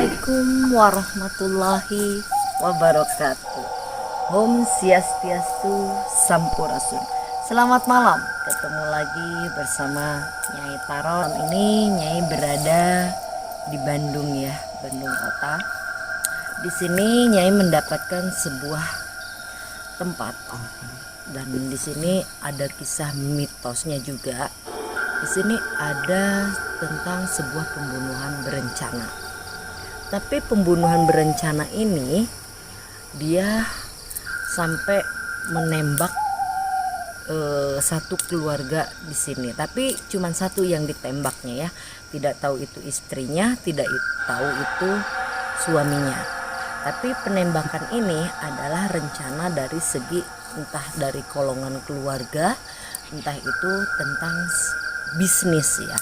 Assalamualaikum warahmatullahi wabarakatuh. Om Swastiastu Sampurasun. Selamat malam. Ketemu lagi bersama Nyai Taron. Ini Nyai berada di Bandung ya, Bandung Kota. Di sini Nyai mendapatkan sebuah tempat dan di sini ada kisah mitosnya juga. Di sini ada tentang sebuah pembunuhan berencana. Tapi pembunuhan berencana ini dia sampai menembak satu keluarga di sini. Tapi cuma satu yang ditembaknya ya. Tidak tahu itu istrinya, tidak tahu itu suaminya. Tapi penembakan ini adalah rencana dari segi entah dari golongan keluarga, entah itu tentang bisnis ya.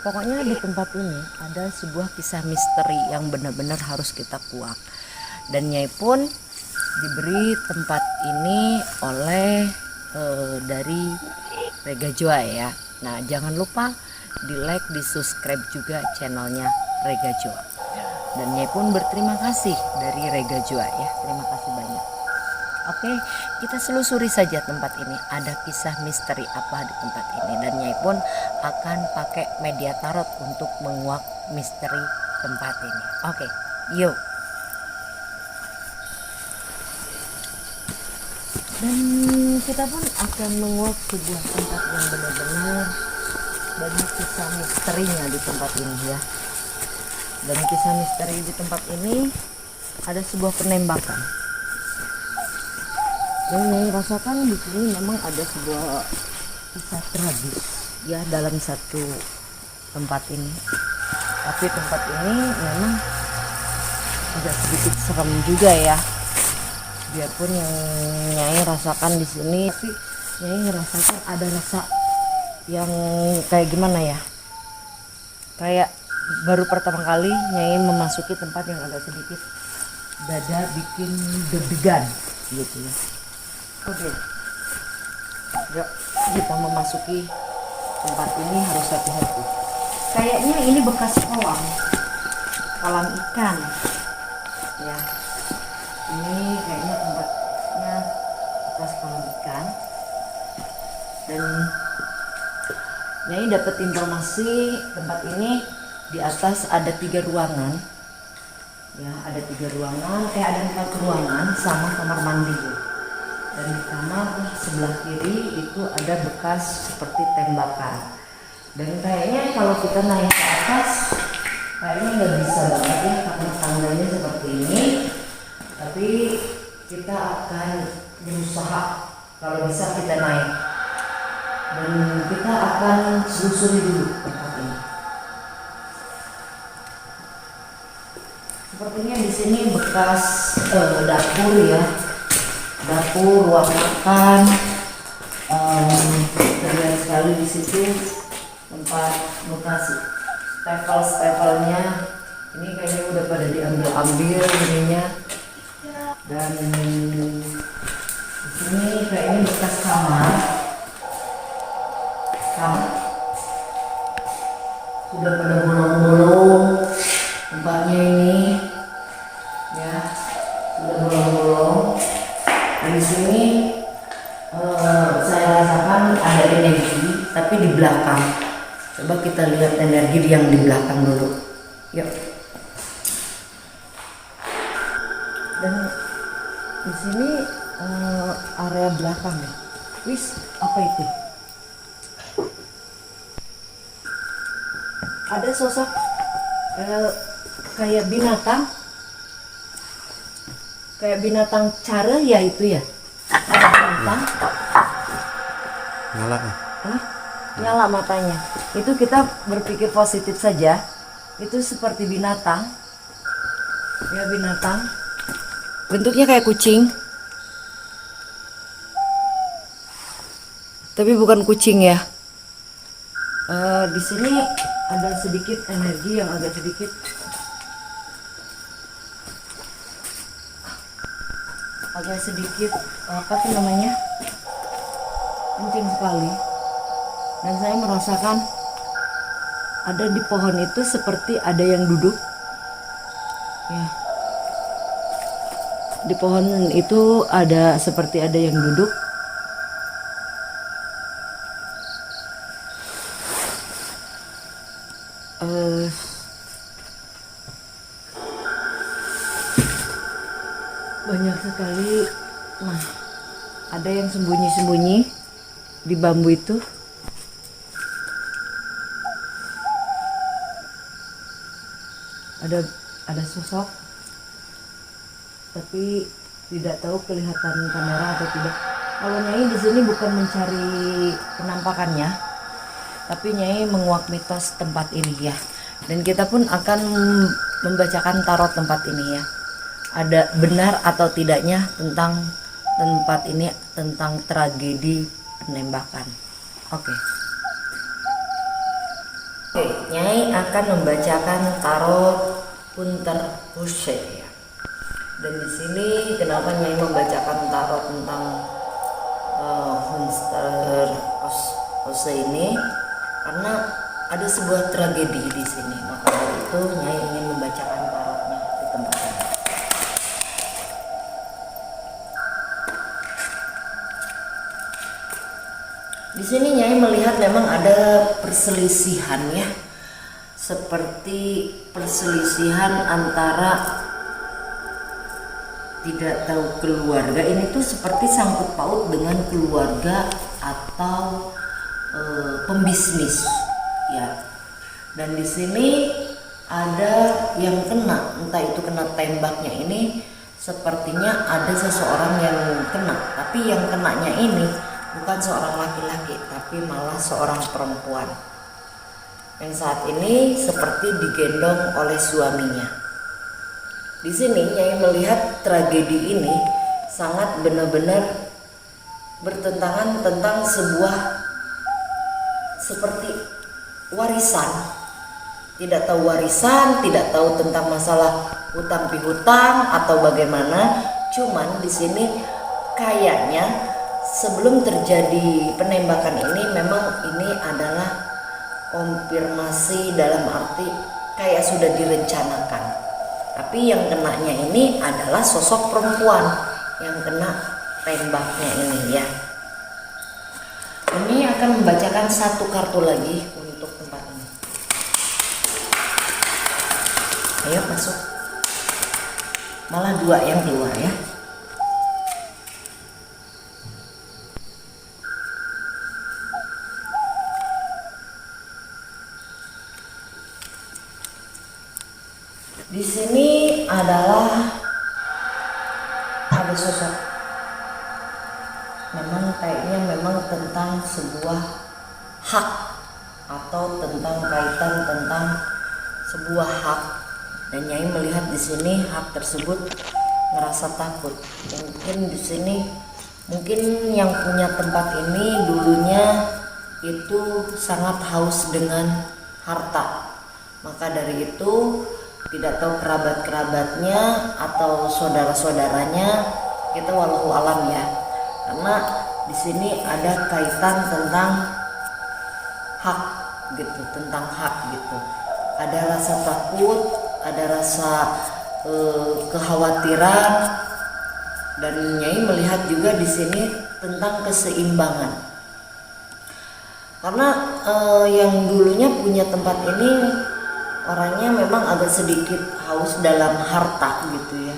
Pokoknya di tempat ini ada sebuah kisah misteri yang benar-benar harus kita kuak. Dan Nyai pun diberi tempat ini oleh dari Rega Joa ya. Nah jangan lupa di like, di subscribe juga channelnya Rega Joa. Dan Nyai pun berterima kasih dari Rega Joa ya. Terima kasih banyak. Oke, kita selusuri saja tempat ini. Ada kisah misteri apa di tempat ini. Dan Nyai pun akan pakai media tarot untuk menguak misteri tempat ini. Oke, yuk. Dan kita pun akan menguak sebuah tempat yang benar-benar banyak kisah misterinya di tempat ini ya. Dan kisah misteri di tempat ini ada sebuah penembakan. Dan Nyai rasakan di sini memang ada sebuah kisah tragis ya dalam satu tempat ini. Tapi tempat ini memang agak sedikit serem juga ya. Biarpun yang Nyai rasakan di sini, tapi Nyai rasakan ada rasa yang kayak gimana ya? Kayak baru pertama kali Nyai memasuki tempat yang agak sedikit dada bikin deg-degan gitu ya. Oke, yuk kita memasuki tempat ini harus hati-hati. Kayaknya ini bekas kolam ikan ya. Ini kayaknya tempatnya bekas kolam ikan. Dan Nyai dapat informasi tempat ini di atas ada 3 ruangan ya, ada 3 ruangan, ada 4 ruangan sama kamar mandi. Dan di kamar sebelah kiri itu ada bekas seperti tembakan. Dan kayaknya kalau kita naik ke atas kayaknya nggak bisa banget ya karena tangganya seperti ini. Tapi kita akan berusaha kalau bisa kita naik. Dan kita akan selusuri dulu tempat ini. Sepertinya di sini bekas dapur ya. Dapur, ruang makan, terlihat sekali di situ tempat lokasi stempel-stempelnya. Ini kayaknya udah pada diambil-ambil ininya. Dan di sini kayaknya bekas kamar sudah pada bolong-bolong tempatnya ini ya, sudah bolong-bolong. Di sini saya rasakan ada energi, tapi di belakang. Coba kita lihat energi yang di belakang dulu. Yuk. Dan di sini area belakang ya. Wis, apa itu? Ada sosok kayak binatang. Kayak binatang cara ya itu ya. Binatang. Nyala ya? Nyala matanya. Itu kita berpikir positif saja. Itu seperti binatang. Ya binatang. Bentuknya kayak kucing. Tapi bukan kucing ya. Di sini ada sedikit energi yang agak sedikit apa sih namanya, kencing sekali. Dan saya merasakan ada di pohon itu seperti ada yang duduk Ya, di pohon itu ada seperti ada yang duduk. Eh, banyak sekali. Nah, ada yang sembunyi-sembunyi di bambu itu. Ada sosok, tapi tidak tahu kelihatan kamera atau tidak. Kalau Nyai di sini bukan mencari penampakannya, tapi Nyai menguak mitos tempat ini ya. Dan kita pun akan membacakan tarot tempat ini ya. Ada benar atau tidaknya tentang tempat ini, tentang tragedi penembakan. Oke. Nyai akan membacakan tarot Punter Huse ya. Dan di sini kenapa Nyai membacakan tarot tentang Punter Huse ini? Karena ada sebuah tragedi di sini. Maka dari itu Nyai ingin membacakan tarotnya di tempat ini. Di sini Nyai melihat memang ada perselisihan ya, seperti perselisihan antara tidak tahu keluarga. Ini tuh seperti sangkut paut dengan keluarga atau pembisnis ya. Dan di sini ada yang kena, entah itu kena tembaknya ini, sepertinya ada seseorang yang kena, tapi yang kenanya ini bukan seorang laki-laki, tapi malah seorang perempuan yang saat ini seperti digendong oleh suaminya. Di sini Nyai melihat tragedi ini sangat benar-benar bertentangan tentang sebuah seperti warisan. Tidak tahu warisan, tidak tahu tentang masalah hutang pihutang atau bagaimana. Cuman di sini kayaknya sebelum terjadi penembakan ini memang ini adalah konfirmasi, dalam arti kayak sudah direncanakan. Tapi yang kenanya ini adalah sosok perempuan yang kena tembaknya ini ya. Ini akan membacakan satu kartu lagi untuk tempat ini. Ayo masuk. Malah dua yang keluar ya. Di sini adalah ada sosok, memang kayaknya memang tentang sebuah hak atau tentang kaitan tentang sebuah hak. Dan Nyai melihat di sini hak tersebut ngerasa takut. Mungkin di sini mungkin yang punya tempat ini dulunya itu sangat haus dengan harta. Maka dari itu tidak tahu kerabat-kerabatnya atau saudara-saudaranya, kita wallahu alam ya. Karena di sini ada kaitan tentang hak gitu, tentang hak gitu. Ada rasa takut, ada rasa kekhawatiran, dan Nyai melihat juga di sini tentang keseimbangan. Karena yang dulunya punya tempat ini orangnya memang agak sedikit haus dalam harta gitu ya.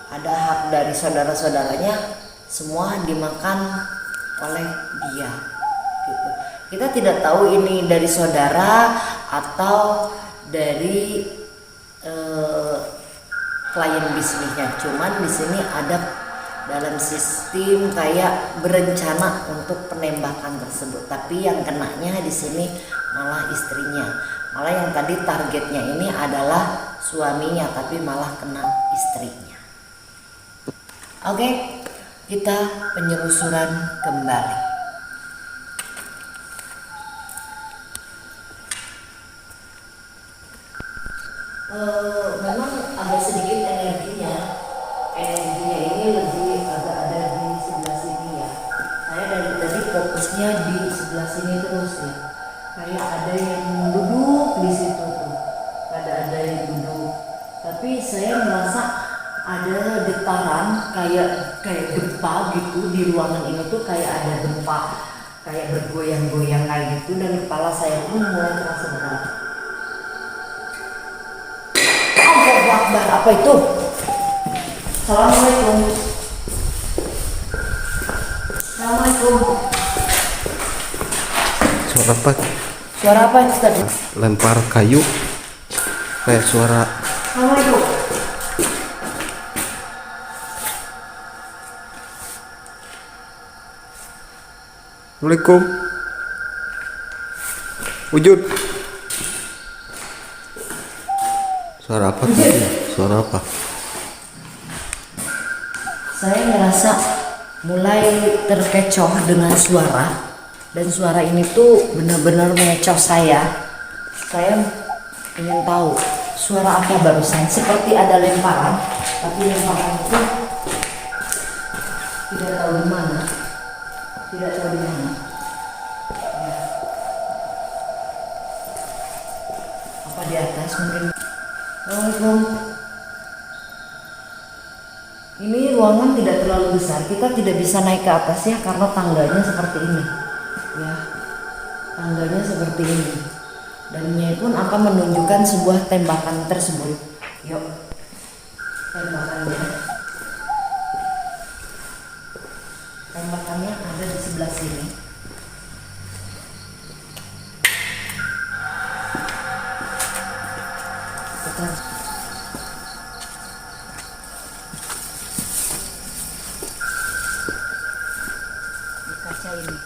Ada hak dari saudara-saudaranya, semua dimakan oleh dia gitu. Kita tidak tahu ini dari saudara atau dari klien bisnisnya. Cuman di sini ada dalam sistem kayak berencana untuk penembakan tersebut. Tapi yang kenanya di sini malah istrinya. Malah yang tadi targetnya ini adalah suaminya, tapi malah kena istrinya. Oke, kita penyelusuran kembali. Memang ada sedikit energinya. Energinya ini lebih agak ada di sebelah sini ya. Saya dari tadi fokusnya di sebelah sini terus ya. Kayak ada yang duduk di situ tuh, ada yang duduk. Tapi saya kayak gempa gitu di ruangan ini tuh, kayak ada gempa, kayak bergoyang-goyang kayak gitu, dan kepala saya pun mulai terasa berat. Allahu Akbar, apa itu? Assalamualaikum. Assalamualaikum. Suara apa? Suara apa itu tadi? Lempar kayu kayak suara. Assalamualaikum. Assalamualaikum. Wujud. Suara apa tadi? Suara apa? Saya ngerasa mulai terkecoh dengan suara, dan suara ini tuh benar-benar mengecoh saya. Saya ingin tahu suara apa barusan, seperti ada lemparan, tapi lemparan itu tidak tahu di mana, tidak tahu di mana. Ya. Apa di atas mungkin? Assalamualaikum. Ini ruangan tidak terlalu besar, kita tidak bisa naik ke atas ya, karena tangganya seperti ini ya, tangganya seperti ini, dan ini pun akan menunjukkan sebuah tembakan tersebut. Yuk, tembakannya ada di sebelah sini. Kita kaca ini.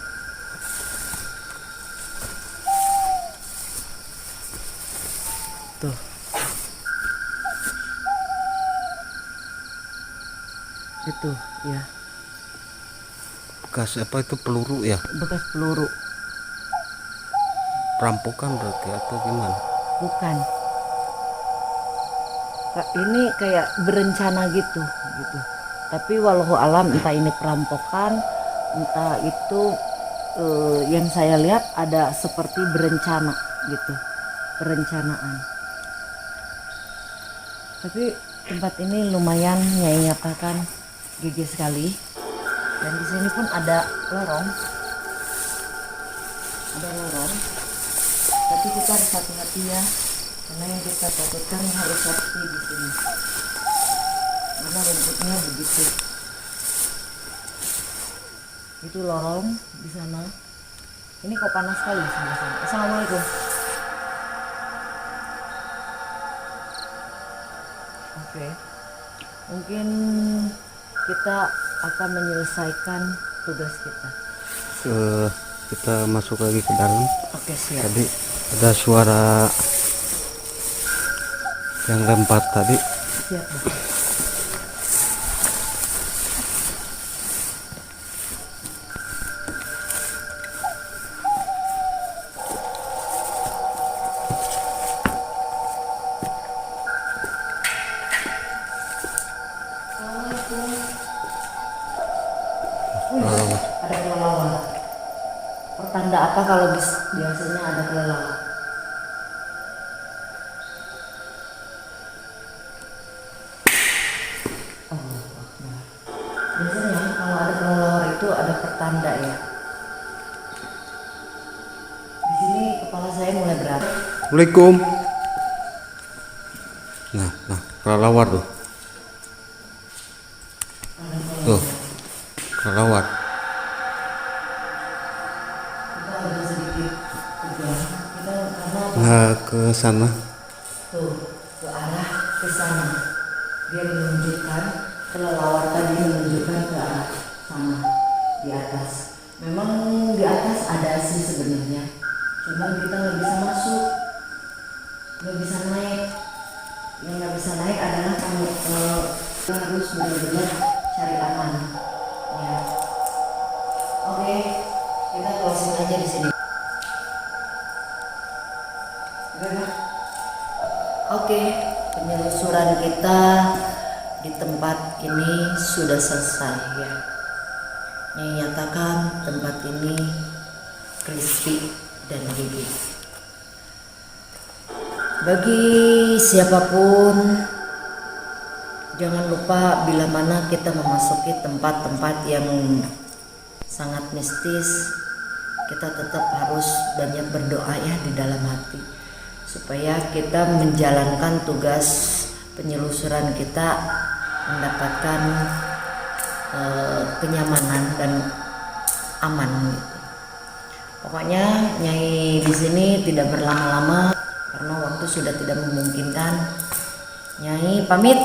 Tuh. Itu ya. Bekas apa itu, peluru ya? Bekas peluru. Perampokan berarti atau gimana? Bukan. Ini kayak berencana gitu. Tapi walau alam, entah ini perampokan, entah itu yang saya lihat ada seperti berencana gitu, perencanaan. Tapi tempat ini lumayan nyatakan gigi sekali, dan di sini pun ada lorong, tapi kita harus hati-hati ya, karena yang kita takutkan harus hati di sini, karena rumputnya begitu. Itu lorong di sana. Ini kok panas sekali sebelah sana. Assalamualaikum. Oke. Mungkin kita akan menyelesaikan tugas kita. Kita masuk lagi ke dalam. Oke, siap. Tadi ada suara yang lempar tadi. Siap, Bu. Ada kelelawar. Pertanda apa kalau biasanya ada kelelawar? Oh, biasanya kalau ada kelelawar itu ada pertanda ya. Di sini kepala saya mulai berat. Assalamualaikum. Nah, kelelawar tuh. Tuh, kelelawar. Kita ada sedikit tegang. Kita karena Nah, ke sana. tuh ke arah ke sana. Dia menunjukkan, kelelawar tadi menunjukkan ke arah sana di atas. Memang di atas ada sih sebenarnya, cuman kita nggak bisa masuk, nggak bisa naik. Yang nggak bisa naik adalah kamu harus benar-benar cari aman. Ya. Oke, kita closing aja di sini. Oke, penelusuran kita di tempat ini sudah selesai ya. Menyatakan tempat ini crispy dan gigih. Bagi siapapun Jangan lupa bila mana kita memasuki tempat-tempat yang sangat mistis, kita tetap harus banyak berdoa ya di dalam hati, supaya kita menjalankan tugas penyelusuran kita mendapatkan kenyamanan dan aman gitu. Pokoknya Nyai di sini tidak berlama-lama karena waktu sudah tidak memungkinkan. Nyai pamit.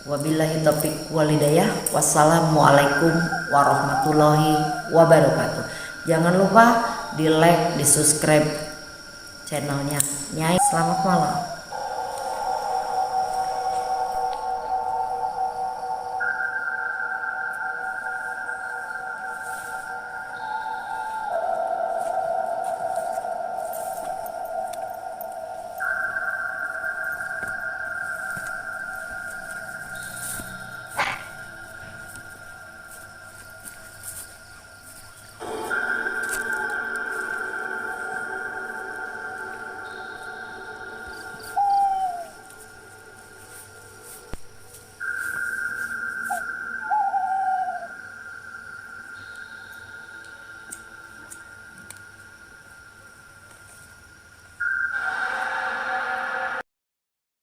Wabillahi taufiq wal hidayah. Wassalamualaikum warahmatullahi wabarakatuh. Jangan lupa di like, di subscribe channelnya Nyai. Selamat malam.